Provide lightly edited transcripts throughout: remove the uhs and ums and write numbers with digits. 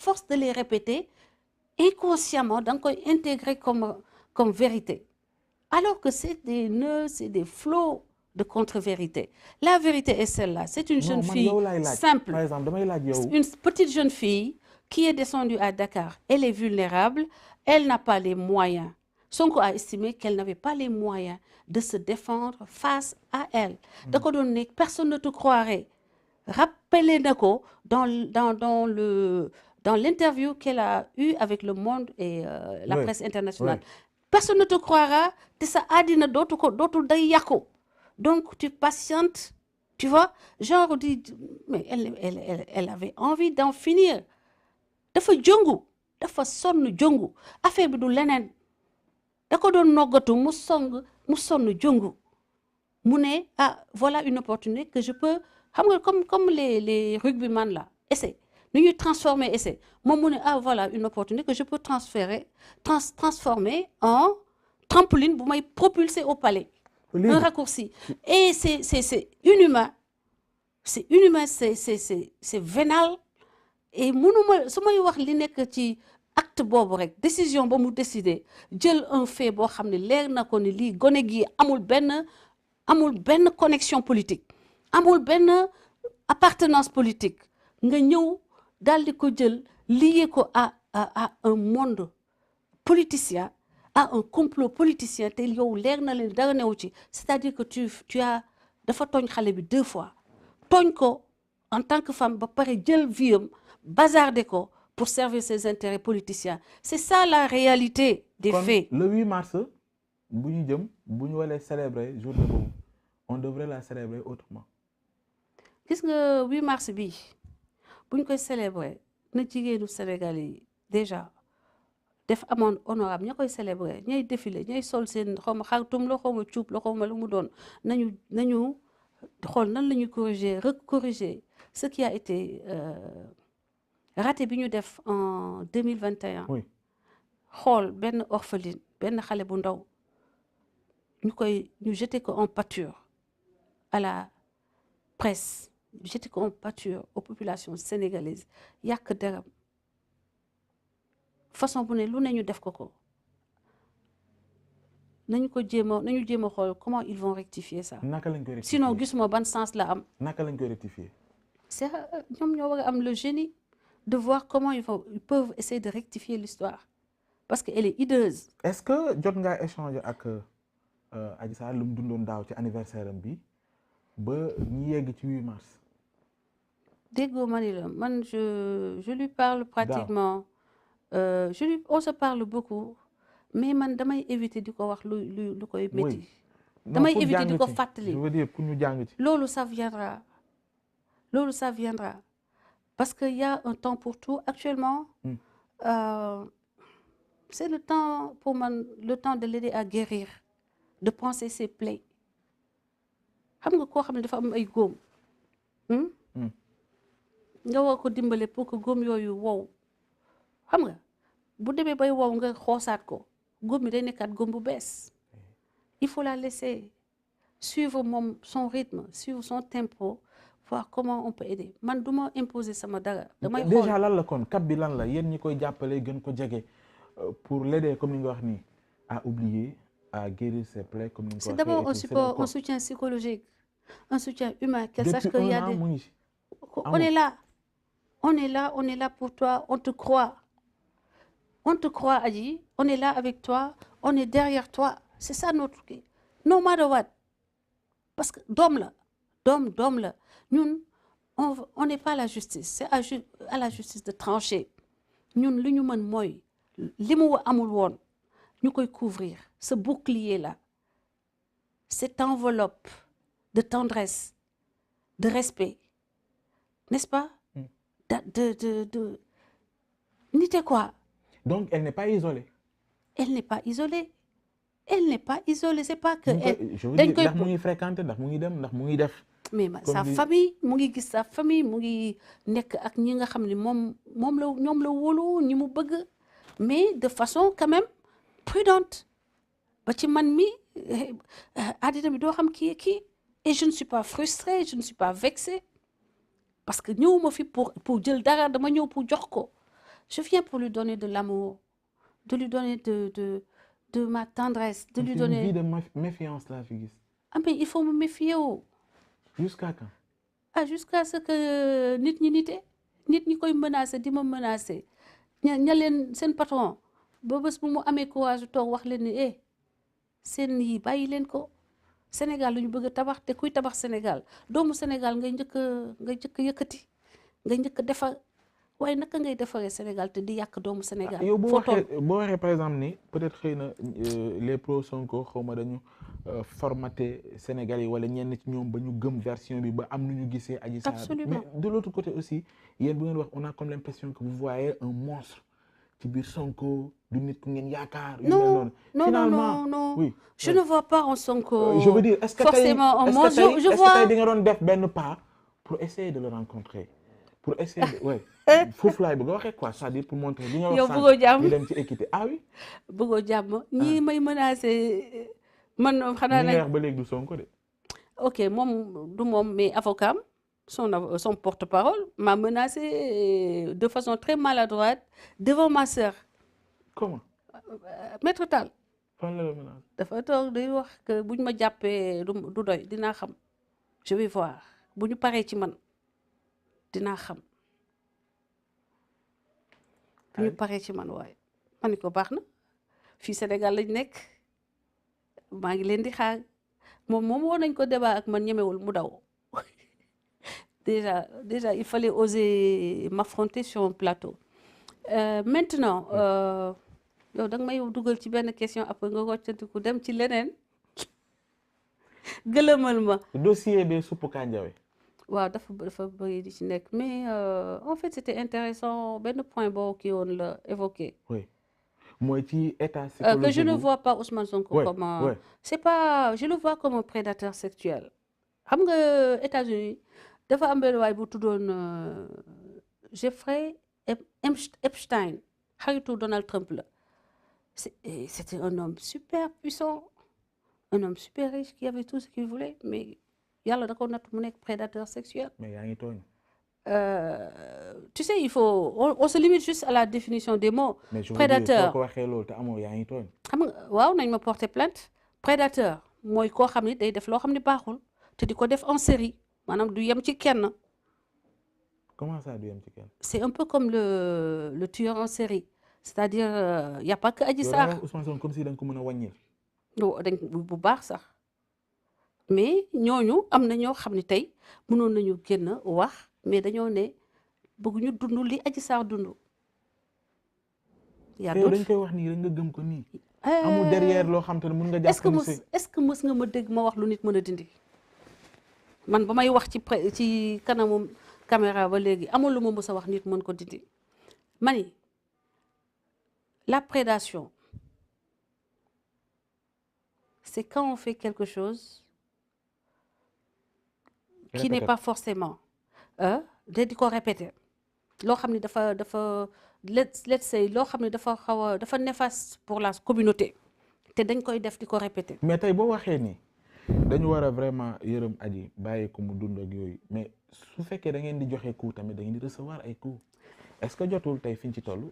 force de les répéter inconsciemment da nga koy intégrer comme vérité alors que c'est des nœuds c'est des flots de contre-vérité la vérité est celle-là c'est une jeune fille simple par exemple damay laaj yow une petite jeune fille qui est descendue à Dakar elle est vulnérable elle n'a pas les moyens Sonko a estimé qu'elle n'avait pas les moyens de se défendre face à elle da ko doon ne personne ne te croirait rappelé na ko dans l'interview qu'elle a eue avec Le Monde et la presse internationale personne ne te croira te sa àddina dootul day yàqu donc tu patientes tu vois genre di mais elle avait envie d'en finir dafa jongu dafa sonn jongu affaire bi du leneen da ko doon noggatu mu sonn jongu mu ne ah voilà une opportunité que je peux xam nga comme les rugbyman là essai nu ñuy transformer essai moom mu ne ah voilà une opportunité que je peux transformer en trampoline bu may propulser au palais un raccourci et c'est inhumain c'est vénal et mënuma su may wax li nekk ci acte boobu rek décision ba mu décider jël un fait boo xam ne leer na ko ni lii gone gi amul benn connexion politique amul benn appartenance politique nga ñëw daal di ko jël lié ko à un monde politicien à un complot politicien te yow leer na leen dara newu ci c'est-à-dire que tu as dafa tooñ xale bi 2 fois tooñ ko en tant que femme ba pare jël viam bazarder ko pour servir ses intérêts politiciens c'est ça la réalité des faits. Le 8 mars bu ñu jëm bu ñu walee célébrer journée boobu on devrait la célébrer autrement. gis nga 8 mars bi bu ñu koy célébrer na jigéenu Sénégal yi déjà def amende honorable ña koy célébrer ñay défilé ñay sol seen xawma xartum la xawma cuub la xawma lu mu doon nañu xool nan la ñuy corriger ce qui a été raté bi ñu def en 2021 xool benn orpheline benn xale bu ndaw ñu jeté ko en pâture à la presse jeté ko en pâture aux populations sénégalaises yàq deram façon bu ne lu ne ñu def ko nañu jéem a xool comment ils vont rectifier ça. naka lañ koy rectifier sinon gisuma ban sens la am. naka lañ koy rectifier. c'est ñoom ñoo war a am le génie de voir comment ils peuvent essayer de rectifier l'histoire parce que elle est hideuse. est-ce que jot ngaa échanger ak Adji Sarr lu mu dundoon daaw ci anniversaire am bi ba ñu yegg ci 8 mars. déggoo ma ni la man je lui parle pratiquement on se parle beaucoup mais man damay éviter di ko wax lu koy métti. damay éviter di ko fàttali. je veux dire pour ñu jàng ci. loolu ça viendra parce que y a un temps pour tout actuellement. C'est le temps pour man le temps de l'aider à guérir de penser ses plaies xam nga koo xam ne dafa am ay góom nga war ko dimbale pour que góom yooyu wow xam nga bu demee bay wow nga xoosaat ko góom mi day nekkaat góom bu bees il faut la laisser suivre son rythme suivre son tempo voir comment on peut aider man du ma imposer sama dara damay xool déjà lan la kon cap bi lan la yéen ñi koy jàppale gën ko jege pour l'aider comme ni nga wax nii à oublier à guérir ses plaies comme ni nga ko waxee. C'est d'abord un support, un soutien psychologique, un soutien humain, qu'elle sache qu'il y a des... On est là pour toi, on te croit. On te croit, Adji, on est là avec toi, on est derrière toi. C'est ça notre... No matter what. Parce que d'homme là, nous, on n'est pas à la justice. C'est à la justice de trancher. Nous, li ñu mën mooy li mu amul woon ñu koy couvrir ce bouclier là cette enveloppe de tendresse de respect n'est-ce pas de nite quoi. Donc elle n'est pas isolée. Elle n'est pas isolée c'est pas que je veux dire ndax mu ngi fréquenter ndax mu ngi dem ndax mu ngi def. mais sa famille mu ngi gis sa famille mu ngi nekk ak ñi nga xam ne ñoom la wóolu ñi mu bëgg mais de façon quand même prudente ba ci man mi àddina bi doo xam kii et je ne suis pas frustrée je ne suis pas vexée parce que ñëwuma fi pour jël dara dama ñëw pour jox ko je viens pour lui donner de l'amour, de lui donner de ma tendresse, de lui donner. Une vie de méfiance là fi gis. Ah mais il faut me méfier woo. Jusqu'à quand? Ah jusqu'à ce que nit ñi nite nit ñi koy menacer di ma menacer ña leen seen patron ba bés bu mu amee courage toog wax leen ni seen yi bàyyi leen ko Sénégal lu ñu bëgg a tabax te kuy tabax Sénégal doomu Sénégal ngay njëkk a yëkkati ngay njëkk a defar waaye naka ngay defaree Sénégal te di yàq doomu Sénégal. yow boo waxee par exemple ni peut-être xëy na les pro Sonko xaw ma dañu formaté Sénégal yi wala ñenn ci ñoom ba ñu gëm version bi ba am nu ñu gisee Adji Sarr. Absolument. Mais de l'autre côté aussi yéen bu ngeen wax on a comme l'impression que vous voyez un monstre ci biir Sonko du nit ku ngeen yaakaar. non finalement non oui. je ne vois pas en Sonko. je veux dire est-ce que forcément un monstre je vois. est-ce que tey di nga doon def benn pas pour essayer de le rencontrer pour essayer de ouais. foofu laay bëgg a waxee quoi c'est-à-dire pour montrer li nga wax. yow bëggoo jàmm ñu dem ci équité ah oui. bëggoo jàmm ñii may menacé man xanaa la wax ba léegi du Sonko de. ok moom du moom mais avocat son porte-parole m'a menacé de façon très maladroite devant ma sœur. Comment? Maître Tall. fan la menace. dafa toog day wax que bu ñu ma jàppee du doy dinaa xam je vais voir bu ñu paree ci man dinaa xam. bu ñu paree ci man waaye ma ni ko baax na fii Sénégal lañ nekk maa ngi leen di xaar moom woon nañ ko débat ak man ñemewul mu daw déjà il fallait oser m'affronter sur un plateau maintenant yow da nga may dugal ci benn question après nga wàccantiku dem ci leneen gëlëmal ma. dossier bi suppu kànjawe. waaw dafa bëri di ci nekk mais en fait c'était intéressant benn point boo kii woon la évoqué. oui mooy ci état psychologique que je ne vois pas Ousmane Sonko comme un c'est pas je le vois comme un prédateur sexuel. xam nga États-Unis dafa am benn waay bu tuddoon Jeffrey Epstein xaritu Donald Trump la c'était un homme super puissant un homme super riche qui avait tout ce qu'il voulait mais yàlla da ko natt mu nekk prédateur sexuel. mais yaa ngi tooñ. tu sais il faut on se limite juste à la définition des mots. prédateur mais soo ko waxee loolu te amoo yaa ngi tooñ. xam nga waaw nañ ma porter plainte prédateur mooy koo xam ni day def loo xam ni baaxul te di ko def en série maanaam du yem ci kenn. comment ça du yem ci kenn. c'est un peu comme le tueur en série c'est-à-dire y a pas que Adji Sarr. Ousmane Sonko comme si da nga ko mën a wàññil. dañ bu baax sax mais ñooñu am na ñoo xam ne tey mënoon nañu génn wax mais dañoo ne bëgguñu dund li Adji Sarr dund. yaa dañ koy wax nii rek nga gëm ko nii. amul derrière loo xam te ne mën nga jàpp est-ce que mës nga ma dégg ma wax lu nit mën a dindi man ba may wax ci kanamu caméra ba léegi amul lu ma mës a wax nit mën ko dindi mani la prédation c'est quand on fait quelque chose qui n'est pas forcément di ko répéter loo xam ne dafa let's say loo xam ne dafa néfaste pour la communauté te dañ koy def di ko répéter. mais tey boo waxee ni dañu war a vraiment yërëm Adji bàyyi ko mu dund ak yooyu mais su fekkee da ngeen di joxe coup tamit da ngeen di recevoir ay coup est-ce que jotul tey fi ñu ci toll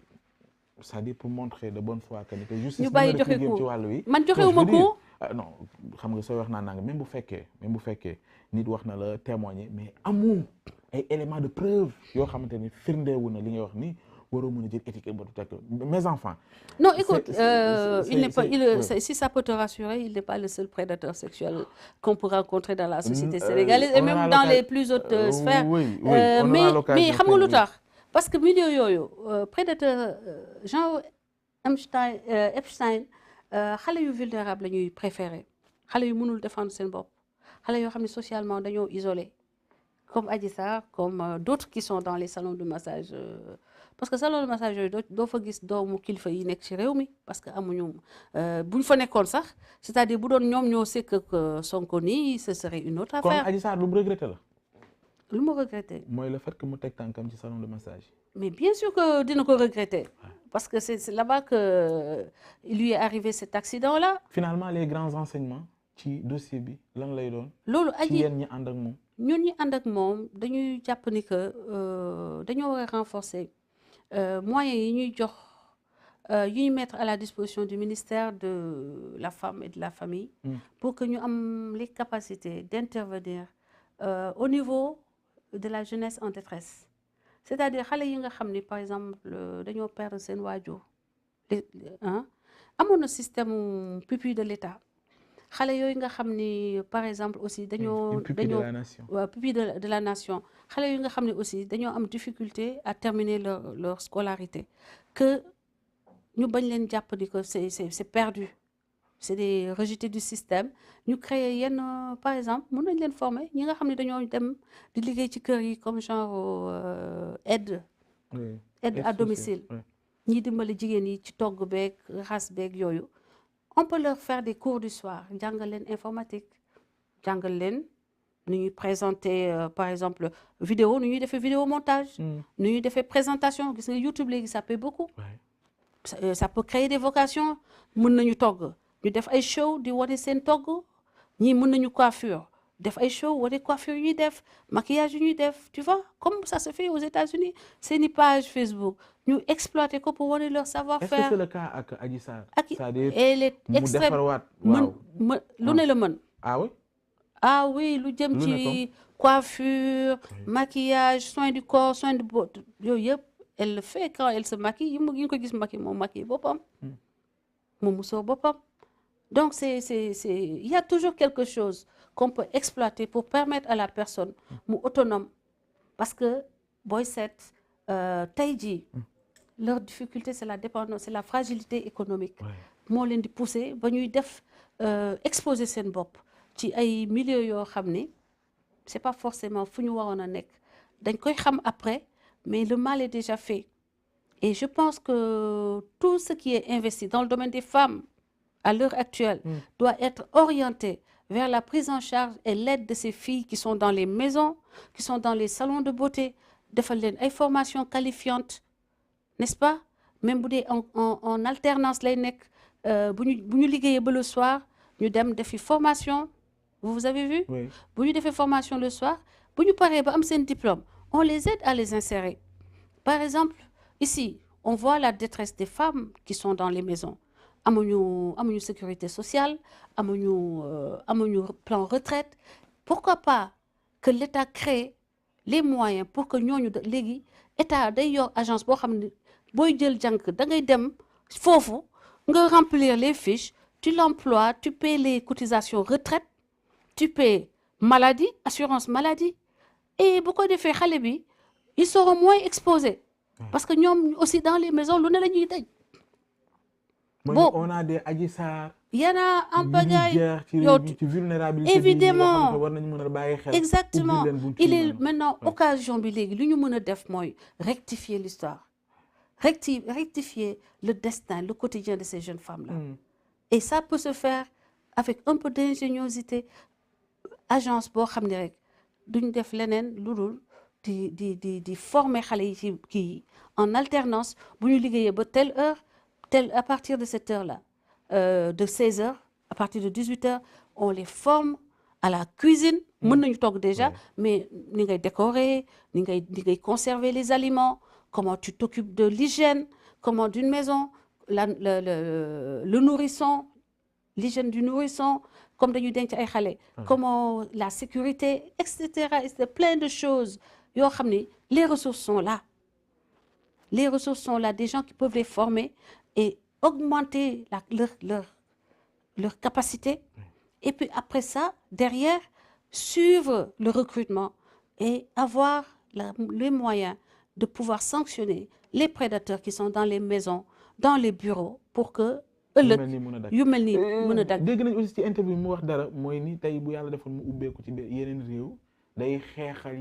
c'est-à-dire pour montrer de bonne foi que ni que justice ñu bàyyi joxe coup ci wàllu wi. man joxewuma coup non xam nga sooy wax naa nanga même bu fekkee nit wax na la témoigner mais amul ay éléments de preuve yoo xamante ni firndeewu na li ngay wax ni waroo mën a jël étiquette ba du tekk mes enfants. non écoute il n'est pas si ça peut te rassurer il n'est pas le seul prédateur sexuel qu'on peut rencontrer dans la société sénégalaise et même dans les plus hautes sphères. mais xam nga lu tax parce que milieu yooyu prédateur genre Epstein xale yu vulnérable la ñuy préférer xale yu mënul défendre seen bopp xale yoo xam ne socialement dañoo isolé comme Adji Sarr comme d'autres qui sont dans les salons de massage parce que salon de massage yooyu doo fa gis doomu kilifa yi nekk ci réew mi parce que amuñu buñ fa nekkoon sax c'est-à-dire bu doon ñoom ñoo sekk ak Sonko nii ce serait une autre affaire. kon Adji Sarr lu mu regretté la. lu mu regretté. mooy le fait que mu teg tànkam ci salon de massage. mais bien sûr que dina ko regretter. parce que c'est là-bas que il lui est arrivé cet accident-là. finalement les grands enseignements ci dossier bi lan lay doon. loolu Adji ci yéen ñi ànd ak moom. ñun ñi ànd ak moom dañuy jàpp ni que dañoo war a renforcer moyens yi ñuy jox yu ñu mettre à la disposition du ministère de la femme et de la famille pour que ñu am les capacités d'intervenir au niveau de la jeunesse en détresse c'est-à-dire xale yi nga xam ni par exemple dañoo perdre seen waajur amoon na système pupille de l'État xale yooyu nga xam ni par exemple aussi dañoo pupille de la nation xale yooyu nga xam ne aussi dañoo am difficulté à terminer leur scolarité que ñu bañ leen jàpp ni que c'est perdu c'est des rejetés du système ñu créer yenn par exemple mën nañ leen former ñi nga xam ne dañoo dem di liggéey ci kër yi comme genre aide à domicile ñi dimbali jigéen yi ci togg beeg raxas beeg yooyu on peut leur faire des cours du soir jàngal leen informatique jàngal leen nu ñuy présenter par exemple vidéo nu ñuy defee vidéo montage nu ñuy defee présentation gis nga YouTube léegi ça paie beaucoup ça peut créer des vocations mën nañu togg ñu def ay show di wane seen togg ñii mën nañu coiffure def ay show wane coiffure yu ñuy def maquillage yu ñuy def tu vois comme ça se fait aux États-Unis seeni page Facebook ñu exploiter ko pour wane leur savoir-faire. Est-ce que c'est le cas ak Adji Sarr. C'est-à-dire elle est extrême mën lu ne la mën. Ah oui lu jëm ci coiffure maquillage soin du corps soin de beauté yooyu yëpp elle le fait quand elle se maquille yi ngi ko gis maquille moom maquille boppam moom musoo boppam donc il y a toujours quelque chose qu'on peut exploiter pour permettre à la personne mu autonome parce que booy seet tey jii leur difficulté c'est la dépendance c'est la fragilité économique moo leen di pousser ba ñuy def exposer seen bopp ci ay milieux yoo xam ni c'est pas forcément fu ñu waroon a nekk dañ koy xam après mais le mal est déjà fait et je pense que tout ce qui est investi dans le domaine des femmes à l'heure actuelle doit être orienté vers la prise en charge et l'aide de ces filles qui sont dans les maisons qui sont dans les salons de beauté defal leen ay formations qualifiantes n'est-ce pas même bu dee en alternance lay nekk bu ñu liggéeyee ba le soir ñu dem defi formation vous avez vu bu ñu defee formation le soir bu ñu paree ba am seen diplôme on les aide à les insérer par exemple ici on voit la détresse des femmes qui sont dans les maisons amuñu sécurité sociale amuñu plan retraite pourquoi pas que l'État crée les moyens pour que ñooñu léegi État day yor agence boo xam ne booy jël jànk da ngay dem foofu nga remplir les fiches tu l'emploies tu paies les cotisations retraite tu paies maladie assurance maladie et bu ko defee xale bi ils seront moins exposés parce que ñoom aussi dans les maisons lu ne la ñuy daj. bon on a des Adji Sarr. y en a en pagaille ci vulnérabilité évidemment war nañu mën a bàyyi xel. exactement il est maintenant occasion bi léegi lu ñu mën a def mooy rectifier l'histoire rectifier le destin le quotidien de ces jeunes femmes là. Et ça peut se faire avec un peu d'ingéniosité agence boo xam ne rek duñ def leneen lu dul di former xale yi ci kii en alternance bu ñu liggéeyee ba telle heure à partir de cette heure-là de 16 heures à partir de 18 heures on les forme à la cuisine mën nañu togg déjà mais ni ngay décorer ni ngay conserver les aliments comment tu t'occupes de l'hygiène comment d'une maison le nourrisson l'hygiène du nourrisson comme dañuy denc ay xale comment la sécurité etc plein de choses yoo xam ni les ressources sont là des gens qui peuvent les former et augmenter leur capacité et puis après ça derrière suivre le recrutement et avoir les moyens de pouvoir sanctionner les prédateurs qui sont dans les maisons dans les bureaux pour que ëllëg yu mel ni mën a dagg dégg nañ aussi ci interview mu wax dara mooy ni tey bu yàlla defoon mu ubbeeku ci yeneen réew day xeexal